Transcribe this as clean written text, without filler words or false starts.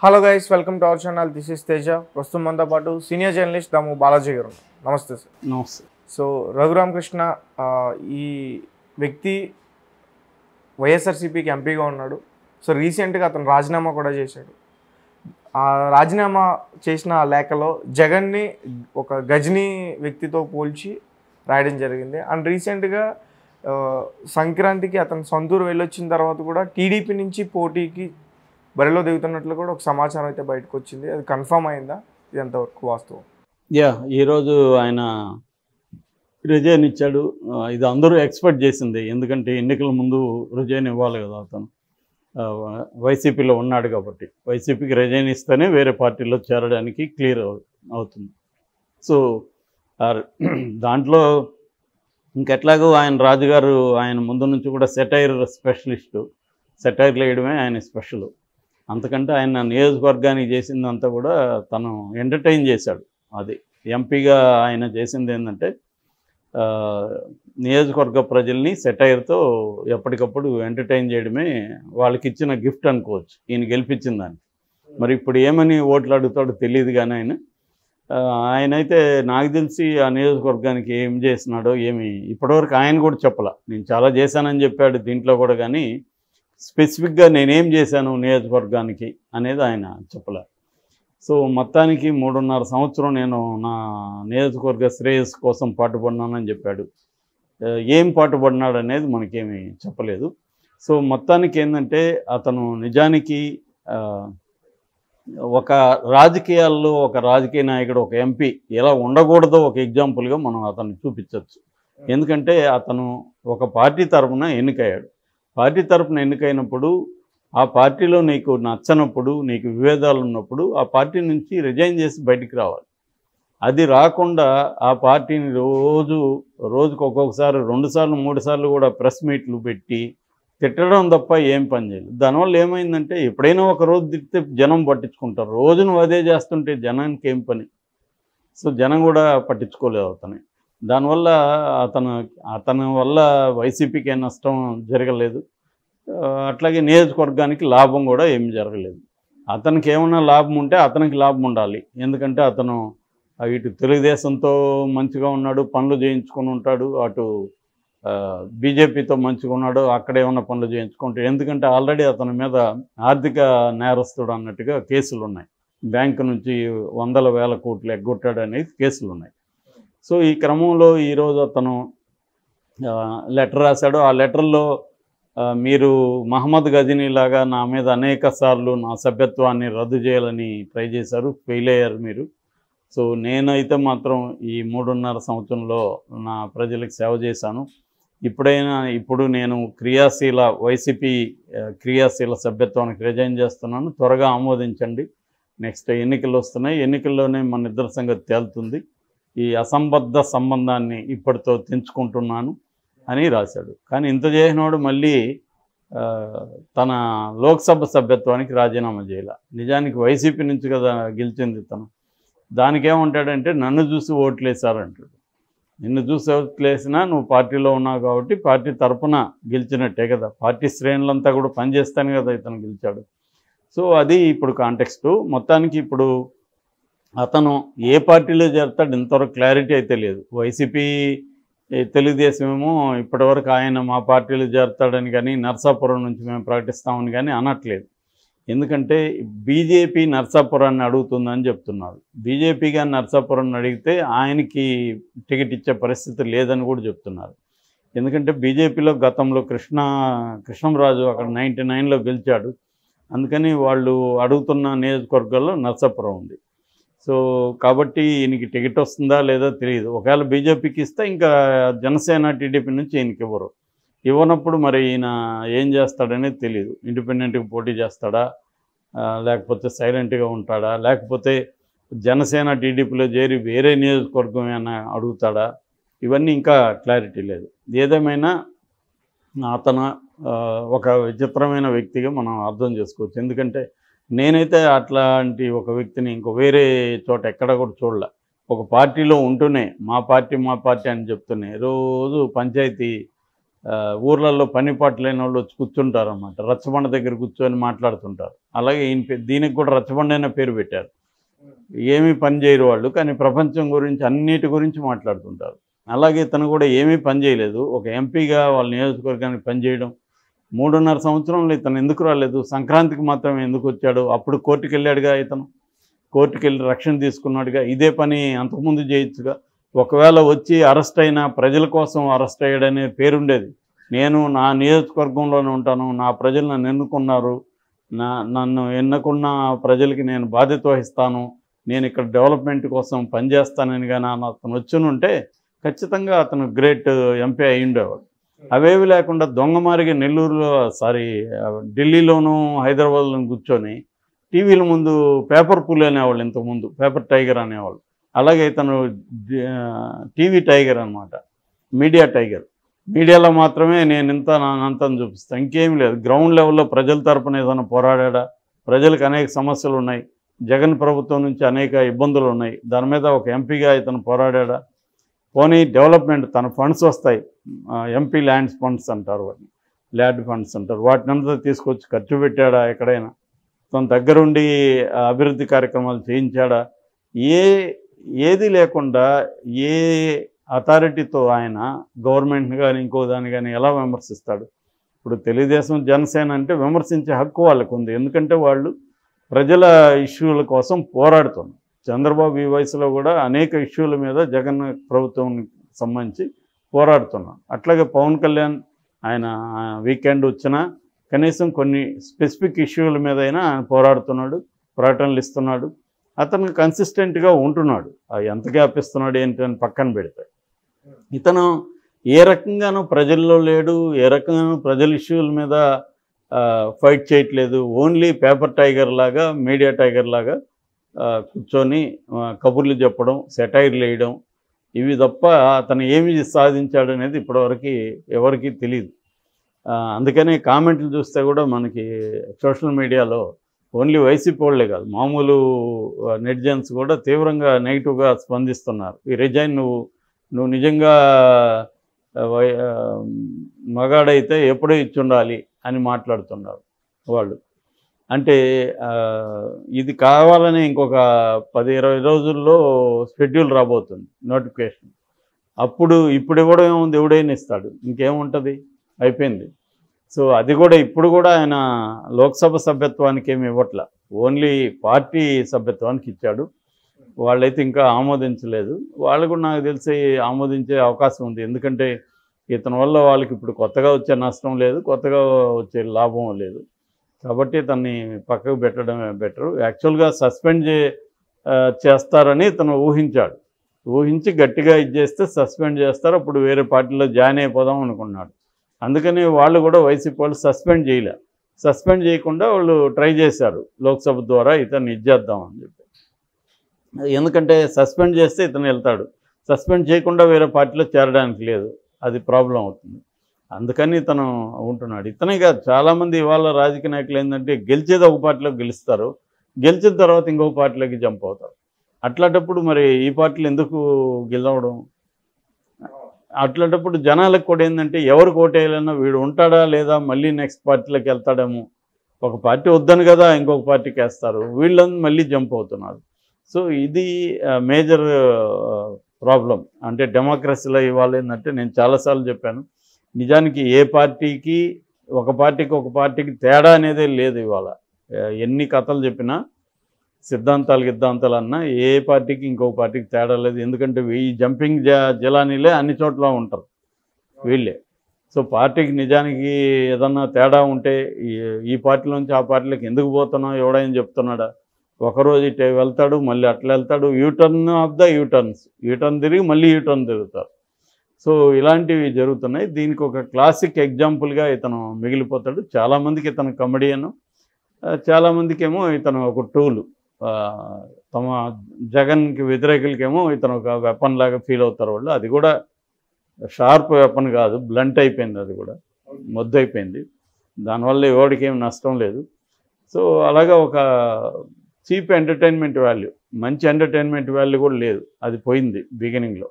Hello guys, welcome to our channel. This is Teja. ప్రస్తుతం మనతో పాటు సీనియర్ జర్నలిస్ట్ దాము బాలాజీ గారు. నమస్తే సార్. నమస్తే. సో రఘురామకృష్ణ ఈ వ్యక్తి వైఎస్ఆర్సీపీకి ఎంపీగా ఉన్నాడు. సో రీసెంట్గా అతను రాజీనామా కూడా చేశాడు. ఆ రాజీనామా చేసిన లేఖలో జగన్ని ఒక గజనీ వ్యక్తితో పోల్చి రాయడం జరిగింది. అండ్ రీసెంట్గా సంక్రాంతికి అతను సొంతూరు వెళ్ళొచ్చిన తర్వాత కూడా టీడీపీ నుంచి పోటీకి బరిలో దిగుతున్నట్లు కూడా ఒక సమాచారం అయితే బయటకు వచ్చింది. అది కన్ఫర్మ్ అయిందా? ఇది ఎంతవరకు వాస్తవం? ఈరోజు ఆయన రిజైన్ ఇచ్చాడు. ఇది అందరూ ఎక్స్పెక్ట్ చేసింది. ఎందుకంటే ఎన్నికల ముందు రిజైన్ ఇవ్వాలి కదా. అతను వైసీపీలో ఉన్నాడు కాబట్టి వైసీపీకి రిజైన్ ఇస్తేనే వేరే పార్టీలో చేరడానికి క్లియర్ అవుతుంది. సో దాంట్లో ఇంకెట్లాగో ఆయన రాజుగారు ఆయన ముందు నుంచి కూడా సెటైర్ స్పెషలిస్టు. సెటైర్లు వేయడమే ఆయన స్పెషల్. అంతకంటే ఆయన నియోజకవర్గానికి చేసిందంతా కూడా తను ఎంటర్టైన్ చేశాడు. అది ఎంపీగా ఆయన చేసింది ఏంటంటే నియోజకవర్గ ప్రజల్ని సెటైర్తో ఎప్పటికప్పుడు ఎంటర్టైన్ చేయడమే వాళ్ళకి ఇచ్చిన గిఫ్ట్ అనుకోవచ్చు, ఈయన గెలిపించిన దాన్ని. మరి ఇప్పుడు ఏమని ఓట్లు అడుగుతాడో తెలియదు. కానీ ఆయనైతే నాకు తెలిసి ఆ నియోజకవర్గానికి ఏం చేసినాడో ఏమి ఇప్పటివరకు ఆయన కూడా చెప్పాల. నేను చాలా చేశానని చెప్పాడు దీంట్లో కూడా, కానీ స్పెసిఫిక్గా నేనేం చేశాను నియోజకవర్గానికి అనేది ఆయన చెప్పలే. సో మొత్తానికి 3.5 సంవత్సరం నేను నా నియోజకవర్గ శ్రేయస్సు కోసం పాటుపడినానని చెప్పాడు. ఏం పాటుపడినాడు అనేది మనకేమీ చెప్పలేదు. సో మొత్తానికి ఏంటంటే అతను నిజానికి ఒక రాజకీయాల్లో ఒక రాజకీయ నాయకుడు, ఒక ఎంపీ ఎలా ఉండకూడదో ఒక ఎగ్జాంపుల్గా మనం అతన్ని చూపించవచ్చు. ఎందుకంటే అతను ఒక పార్టీ తరఫున ఎన్నికయ్యాడు. పార్టీ తరఫున ఎన్నికైనప్పుడు ఆ పార్టీలో నీకు నచ్చనప్పుడు, నీకు విభేదాలు ఉన్నప్పుడు ఆ పార్టీ నుంచి రిజైన్ చేసి బయటికి రావాలి. అది రాకుండా ఆ పార్టీని రోజుకు ఒక్కొక్కసారి 2 సార్లు 3 సార్లు కూడా ప్రెస్ మీట్లు పెట్టి తిట్టడం తప్ప ఏం పని చేయలేదు. దానివల్ల ఏమైందంటే ఎప్పుడైనా ఒక రోజు తిడితే జనం పట్టించుకుంటారు. రోజు నువ్వు అదే చేస్తుంటే జనానికి ఏం పని? సో జనం కూడా పట్టించుకోలేదు అతని. దానివల్ల అతని వల్ల వైసీపీకి నష్టం జరగలేదు. అట్లాగే నియోజకవర్గానికి లాభం కూడా ఏమి జరగలేదు. అతనికి ఏమన్నా లాభం ఉంటే అతనికి లాభం ఉండాలి. ఎందుకంటే అతను ఇటు తెలుగుదేశంతో మంచిగా ఉన్నాడు, పనులు చేయించుకొని ఉంటాడు. అటు బీజేపీతో మంచిగా ఉన్నాడు, అక్కడ ఏమన్నా పనులు చేయించుకుంటాడు. ఎందుకంటే ఆల్రెడీ అతని మీద ఆర్థిక నేరస్తుడు అన్నట్టుగా కేసులు ఉన్నాయి. బ్యాంకు నుంచి 100,000 కోట్లు ఎగ్గొట్టాడు అనేది కేసులు ఉన్నాయి. సో ఈ క్రమంలో ఈరోజు అతను లెటర్ రాశాడు. ఆ లెటర్లో మీరు మహమ్మద్ గజనీ లాగా నా మీద అనేక సార్లు నా సభ్యత్వాన్ని రద్దు చేయాలని ట్రై చేశారు, ఫెయిల్ అయ్యారు మీరు. సో నేనైతే మాత్రం ఈ 3.5 సంవత్సరంలో నా ప్రజలకు సేవ చేశాను. ఇప్పుడు నేను వైసీపీ క్రియాశీల సభ్యత్వానికి రిజైన్ చేస్తున్నాను. త్వరగా ఆమోదించండి. నెక్స్ట్ ఎన్నికలు వస్తున్నాయి, ఎన్నికల్లోనే మన ఇద్దరి సంగతి తేలుతుంది. ఈ అసంబద్ధ సంబంధాన్ని ఇప్పటితో తెంచుకుంటున్నాను అని రాశాడు. కానీ ఇంత చేసినవాడు మళ్ళీ తన లోక్సభ సభ్యత్వానికి రాజీనామా చేయాల. నిజానికి వైసీపీ నుంచి కదా గెలిచింది తను. దానికేమంటాడంటే నన్ను చూసి ఓట్లేశారంటాడు. నిన్ను చూసి ఓట్లేసినా నువ్వు పార్టీలో ఉన్నావు కాబట్టి పార్టీ తరఫున గెలిచినట్టే కదా. పార్టీ శ్రేణులంతా కూడా పనిచేస్తాను కదా ఇతను గెలిచాడు. సో అది ఇప్పుడు కాంటెక్స్టు. మొత్తానికి ఇప్పుడు అతను ఏ పార్టీలో చేరుతాడు ఇంతవరకు క్లారిటీ అయితే లేదు. వైసీపీ తెలుగుదేశం ఏమో ఇప్పటివరకు ఆయన మా పార్టీలో చేరుతాడని కానీ నర్సాపురం నుంచి మేము ప్రకటిస్తామని కానీ అనట్లేదు. ఎందుకంటే బీజేపీ నర్సాపురాన్ని అడుగుతుందని చెప్తున్నారు. బీజేపీ కానీ నర్సాపురాన్ని అడిగితే ఆయనకి టికెట్ ఇచ్చే పరిస్థితి లేదని కూడా చెప్తున్నారు. ఎందుకంటే బీజేపీలో గతంలో కృష్ణంరాజు అక్కడ 99లో గెలిచాడు. అందుకని వాళ్ళు అడుగుతున్న నియోజకవర్గాల్లో నర్సాపురం ఉంది. సో కాబట్టి ఈయనకి టికెట్ వస్తుందా లేదా తెలియదు. ఒకవేళ బీజేపీకి ఇస్తే ఇంకా జనసేన టీడీపీ నుంచి ఈయనకి ఇవ్వనప్పుడు మరి ఈయన ఏం చేస్తాడనేది తెలియదు. ఇండిపెండెంట్గా పోటీ చేస్తాడా, లేకపోతే సైలెంట్గా ఉంటాడా, లేకపోతే జనసేన టీడీపీలో చేరి వేరే నియోజకవర్గం ఏమైనా అడుగుతాడా, ఇవన్నీ ఇంకా క్లారిటీ లేదు. ఏదేమైనా అతను ఒక విచిత్రమైన వ్యక్తిగా మనం అర్థం చేసుకోవచ్చు. ఎందుకంటే నేనైతే అట్లాంటి ఒక వ్యక్తిని ఇంకో వేరే చోట ఎక్కడ కూడా చూడలే. ఒక పార్టీలో ఉంటూనే మా పార్టీ అని చెప్తూనే రోజు పంచాయతీ ఊర్లలో పని పాట లేని వాళ్ళు వచ్చి కూర్చుంటారు అన్నమాట. రచ్చబండ దగ్గర కూర్చొని మాట్లాడుతుంటారు. అలాగే దీనికి కూడా రచ్చబండ అనే పేరు పెట్టారు. ఏమీ పని చేయరు వాళ్ళు, కానీ ప్రపంచం గురించి అన్నిటి గురించి మాట్లాడుతుంటారు. అలాగే తను కూడా ఏమీ పని చేయలేదు. ఒక ఎంపీగా వాళ్ళ నియోజకవర్గానికి పనిచేయడం 3.5 సంవత్సరంలో ఇతను ఎందుకు రాలేదు? సంక్రాంతికి మాత్రమే ఎందుకు వచ్చాడు? అప్పుడు కోర్టుకు వెళ్ళాడుగా, ఇతను కోర్టుకు వెళ్ళి రక్షణ తీసుకున్నాడుగా. ఇదే పని అంతకుముందు చేయొచ్చుగా. ఒకవేళ వచ్చి అరెస్ట్ అయినా ప్రజల కోసం అరెస్ట్ అయ్యాడనే పేరుండేది. నేను నా నియోజకవర్గంలోనే ఉంటాను, నా ప్రజలు నన్ను ఎన్నుకున్నారు, నన్ను ఎన్నుకున్న ప్రజలకి నేను బాధ్యత వహిస్తాను, నేను ఇక్కడ డెవలప్మెంట్ కోసం పనిచేస్తానని కానీ అతను వచ్చునుంటే ఖచ్చితంగా అతను గ్రేట్ ఎంపీ అయి ఉండేవాడు. అవేవి లేకుండా దొంగమారిగా నెల్లూరులో ఢిల్లీలోనూ హైదరాబాద్లోనూ కూర్చొని టీవీల ముందు పేపర్ పులి అనేవాళ్ళు, ఇంతకుముందు పేపర్ టైగర్ అనేవాళ్ళు. అలాగే ఇతను టీవీ టైగర్ అనమాట, మీడియా టైగర్. మీడియాలో మాత్రమే నేను ఇంత నానంతని చూపిస్తాను, ఇంకేం లేదు. గ్రౌండ్ లెవెల్లో ప్రజల తరపున ఏదైనా పోరాడా? ప్రజలకు అనేక సమస్యలు ఉన్నాయి, జగన్ ప్రభుత్వం నుంచి అనేక ఇబ్బందులు ఉన్నాయి, దాని మీద ఒక ఎంపీగా ఇతను పోరాడా? పోనీ డెవలప్మెంట్ తన ఫండ్స్ వస్తాయి, ఎంపీ ల్యాండ్స్ ఫండ్స్ అంటారు, వాటిని ల్యాండ్ ఫండ్స్ అంటారు, వాటినంతా తీసుకొచ్చి ఖర్చు పెట్టాడా? ఎక్కడైనా తన దగ్గరుండి అభివృద్ధి కార్యక్రమాలు చేయించాడా? ఏది లేకుండా ఏ అథారిటీతో ఆయన గవర్నమెంట్ని కానీ ఇంకో దాన్ని కానీ ఎలా విమర్శిస్తాడు? ఇప్పుడు తెలుగుదేశం జనసేన అంటే విమర్శించే హక్కు వాళ్ళకు ఉంది, ఎందుకంటే వాళ్ళు ప్రజల ఇష్యూల కోసం పోరాడుతున్నారు. చంద్రబాబు ఈ వయసులో కూడా అనేక ఇష్యూల మీద జగన్ ప్రభుత్వం సంబంధించి పోరాడుతున్నారు. అట్లాగే పవన్ కళ్యాణ్ ఆయన వీకెండ్ వచ్చినా కనీసం కొన్ని స్పెసిఫిక్ ఇష్యూల మీద అయినా ఆయన పోరాడుతున్నాడు, ప్రకటనలు ఇస్తున్నాడు. అతను కన్సిస్టెంట్గా ఉంటున్నాడు. ఎంత గ్యాప్ ఇస్తున్నాడు ఏంటి అని పక్కన పెడితే, ఇతను ఏ రకంగానూ ప్రజల్లో లేడు, ఏ రకంగానూ ప్రజల ఇష్యూల మీద ఫైట్ చేయట్లేదు. ఓన్లీ పేపర్ టైగర్ లాగా, మీడియా టైగర్ లాగా కూర్చొని కబుర్లు చెప్పడం, సెటైర్లు వేయడం, ఇవి తప్ప అతను ఏమి సాధించాడు అనేది ఇప్పటివరకు ఎవరికీ తెలియదు. అందుకనే కామెంట్లు చూస్తే కూడా మనకి సోషల్ మీడియాలో ఓన్లీ వైసీపీ వాళ్ళే కాదు, మామూలు నెటిజన్స్ కూడా తీవ్రంగా నెగిటివ్గా స్పందిస్తున్నారు. ఈ రిజైన్ నువ్వు నిజంగా మగాడైతే ఎప్పుడో ఇచ్చుండాలి అని మాట్లాడుతున్నారు వాళ్ళు. అంటే ఇది కావాలని ఇంకొక 10-20 రోజుల్లో షెడ్యూల్ రాబోతుంది, నోటిఫికేషన్. ఇప్పుడు ఇవ్వడం ఏముంది, ఎవడైనా ఇస్తాడు, ఇంకేముంటుంది, అయిపోయింది. సో అది కూడా ఇప్పుడు కూడా ఆయన లోక్సభ సభ్యత్వానికి ఏమి ఇవ్వట్ల, ఓన్లీ పార్టీ సభ్యత్వానికి ఇచ్చాడు. వాళ్ళైతే ఇంకా ఆమోదించలేదు. వాళ్ళు కూడా నాకు తెలిసి ఆమోదించే అవకాశం ఉంది, ఎందుకంటే ఇతని వల్ల వాళ్ళకి ఇప్పుడు కొత్తగా వచ్చే నష్టం లేదు, కొత్తగా వచ్చే లాభం లేదు. కాబట్టి తన్ని పక్కకు పెట్టడమే బెటరు. యాక్చువల్గా సస్పెండ్ చేస్తారని తను ఊహించి గట్టిగా చేస్తే సస్పెండ్ చేస్తారు, అప్పుడు వేరే పార్టీలో జాయిన్ అయిపోదాం అనుకున్నాడు. అందుకని వాళ్ళు కూడా వైసీపీ వాళ్ళు సస్పెండ్ చేయకుండా వాళ్ళు ట్రై చేశారు లోక్సభ ద్వారా ఇతన్ని ఇచ్చేద్దామని చెప్పి. ఎందుకంటే సస్పెండ్ చేస్తే ఇతను వెళ్తాడు, సస్పెండ్ చేయకుండా వేరే పార్టీలో చేరడానికి లేదు, అది ప్రాబ్లం అవుతుంది. అందుకని ఇతను ఉంటున్నాడు. ఇతనే కాదు, చాలామంది ఇవాళ రాజకీయ నాయకులు ఏంటంటే గెలిచేది ఒక పార్టీలోకి గెలుస్తారు, గెలిచిన తర్వాత ఇంకొక పార్టీలోకి జంప్ అవుతారు. అట్లాంటప్పుడు మరి ఈ పార్టీలు ఎందుకు గెలవడం? అట్లాంటప్పుడు జనాలకు కూడా ఏంటంటే ఎవరు ఓటేయాలన్నా వీడు ఉంటాడా లేదా, మళ్ళీ నెక్స్ట్ పార్టీలోకి వెళ్తాడేమో. ఒక పార్టీ వద్దని కదా ఇంకొక పార్టీకి వేస్తారు, వీళ్ళని మళ్ళీ జంప్ అవుతున్నారు. సో ఇది మేజర్ ప్రాబ్లం. అంటే డెమోక్రసీలో ఇవాళ ఏంటంటే, నేను చాలాసార్లు చెప్పాను, నిజానికి ఏ పార్టీకి ఒక పార్టీకి తేడా అనేదే లేదు ఇవాళ. ఎన్ని కథలు చెప్పినా, సిద్ధాంతాలు అన్నా ఏ పార్టీకి ఇంకొక పార్టీకి తేడా లేదు. ఎందుకంటే ఈ జంపింగ్ జలానీలే అన్ని చోట్ల ఉంటారు వీళ్ళే. సో పార్టీకి నిజానికి ఏదన్నా తేడా ఉంటే ఈ పార్టీ నుంచి ఆ పార్టీలోకి ఎందుకు పోతున్నావు ఎవడైనా చెప్తున్నాడా? ఒకరోజు ఇటు వెళ్తాడు, మళ్ళీ అట్లా వెళ్తాడు, యూటర్న్ ఆఫ్ ద యూటర్న్ తిరిగి మళ్ళీ యూటర్న్ తిరుగుతారు. సో ఇలాంటివి జరుగుతున్నాయి. దీనికి ఒక క్లాసిక్ ఎగ్జాంపుల్గా ఇతను మిగిలిపోతాడు. చాలామందికి ఇతను కమెడియను, చాలామందికేమో ఇతను ఒక టూలు. తమ జగన్కి వ్యతిరేకులకేమో ఇతను ఒక వెపన్ లాగా ఫీల్ అవుతారు వాళ్ళు. అది కూడా షార్ప్ వెపన్ కాదు, బ్లంట్ అయిపోయింది, అది కూడా మొద్దైపోయింది. దానివల్ల ఎవరికి ఏం నష్టం లేదు. సో అలాగా ఒక చీప్ ఎంటర్టైన్మెంట్ వాల్యూ, మంచి ఎంటర్టైన్మెంట్ వాల్యూ కూడా లేదు, అది పోయింది బిగినింగ్లో.